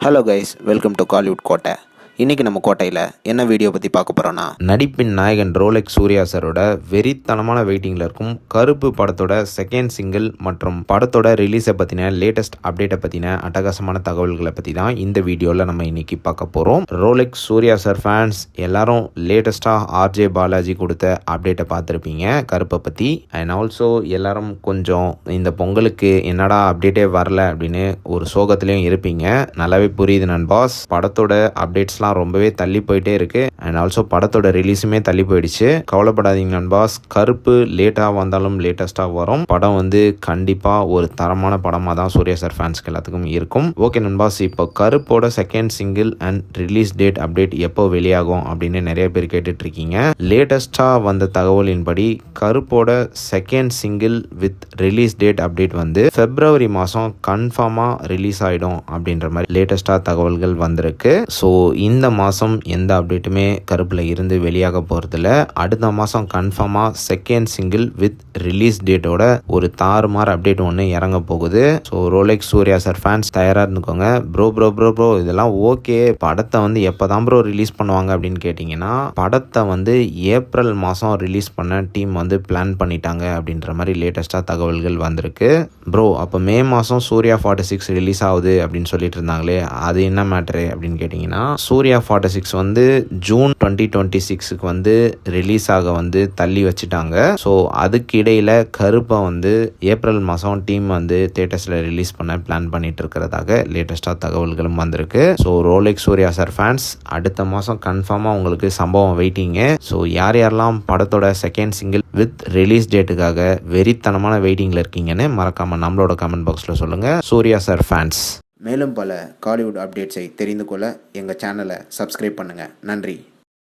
Hello guys, welcome to Kollywood கோட்டை. இன்றைக்கி நம்ம கோட்டையில் என்ன வீடியோ பற்றி பார்க்க போகிறோன்னா, நடிப்பின் நாயகன் ரோலெக்ஸ் சூர்யா சாரோட வெறித்தனமான வெயிட்டிங்கில் இருக்கும் கருப்பு படத்தோட செகண்ட் சிங்கிள் மற்றும் படத்தோட ரிலீஸை பற்றின லேட்டஸ்ட் அப்டேட்டை பற்றின அட்டகாசமான தகவல்களை பற்றி தான் இந்த வீடியோவில் நம்ம இன்றைக்கி பார்க்க போகிறோம். ரோலெக்ஸ் சூர்யா சார் ஃபேன்ஸ் எல்லாரும் லேட்டஸ்ட்டாக ஆர்ஜே பாலாஜி கொடுத்த அப்டேட்டை பார்த்துருப்பீங்க கருப்பை பற்றி. அண்ட் ஆல்சோ எல்லாரும் கொஞ்சம் இந்த பொங்கலுக்கு என்னடா அப்டேட்டே வரல அப்படின்னு ஒரு சோகத்துலேயும் இருப்பீங்க. நல்லாவே புரியுது நண்பாஸ். படத்தோட அப்டேட்ஸ்லாம் ரொம்பவே தள்ளி போயிட்டே இருக்கு. அண்ட் ஆல்சோ படத்தோட ரிலீஸுமே தள்ளி போயிடுச்சு. கவலைப்படாதீங்க நண்பாஸ், கருப்பு லேட்டாக வந்தாலும் லேட்டஸ்டாக வரும். படம் கண்டிப்பாக ஒரு தரமான படமாக தான் சூர்யா சார் ஃபேன்ஸ்க்கு எல்லாத்துக்கும் இருக்கும். ஓகே நண்பாஸ், இப்போ கருப்போட second single and release date update எப்போ வெளியாகும் அப்படின்னு நிறைய பேர் கேட்டுட்டு இருக்கீங்க. லேட்டஸ்டாக வந்த தகவலின்படி கருப்போட second single with release date update பிப்ரவரி மாதம் கன்ஃபார்மாக ரிலீஸ் ஆகிடும் அப்படின்ற மாதிரி லேட்டஸ்டாக தகவல்கள் வந்திருக்கு. ஸோ இந்த மாதம் எந்த அப்டேட்டுமே கருப்பில் இருந்து வெளியாக போகிறதில்ல. அடுத்த மாதம் கன்ஃபார்மாக செகண்ட் சிங்கிள் வித் ரிலீஸ் டேட்டோட ஒரு தாறுமாறு அப்டேட் ஒன்று இறங்க போகுது. So Rolex Suriya sir fans தயாராக இருந்துக்கோங்க. ப்ரோ இதெல்லாம் ஓகே, படத்தை எப்போ தான் ப்ரோ ரிலீஸ் பண்ணுவாங்க அப்படின்னு கேட்டிங்கன்னா, படத்தை ஏப்ரல் மாதம் ரிலீஸ் பண்ண டீம் பிளான் பண்ணிட்டாங்க அப்படின்ற மாதிரி லேட்டஸ்ட்டாக தகவல்கள் வந்திருக்கு. ப்ரோ அப்போ மே மாதம் சூர்யா 46 ரிலீஸ் ஆகுது அப்படின்னு சொல்லிட்டு இருந்தாங்களே, அது என்ன மேட்ரு அப்படின்னு கேட்டிங்கன்னா, சூர்யா 46 ஜூன் 2026க்கு ரிலீஸ் ஆக தள்ளி வச்சுட்டாங்க. ஸோ அதுக்கு இடையில் கருப்பை ஏப்ரல் மாதம் டீம் தியேட்டர்ஸில் ரிலீஸ் பண்ண பிளான் பண்ணிட்டு இருக்கிறதாக லேட்டஸ்டாக தகவல்களும் வந்திருக்கு. So Rolex Suriya sir fans அடுத்த மாதம் கன்ஃபார்மாக உங்களுக்கு சம்பவம் வெயிட்டிங்க. ஸோ யாரெல்லாம் படத்தோட செகண்ட் சிங்கிள் வித் ரிலீஸ் டேட்டுக்காக வெறித்தனமான வெயிட்டிங்கில் இருக்கீங்கன்னு மறக்காமல் நம்மளோட கமெண்ட் பாக்ஸில் சொல்லுங்கள் சூர்யா சார் ஃபேன்ஸ். மேலும் பல காலிவுட் அப்டேட்ஸை தெரிந்து கொள்ள எங்கள் சேனலை சப்ஸ்கிரைப் பண்ணுங்கள். நன்றி.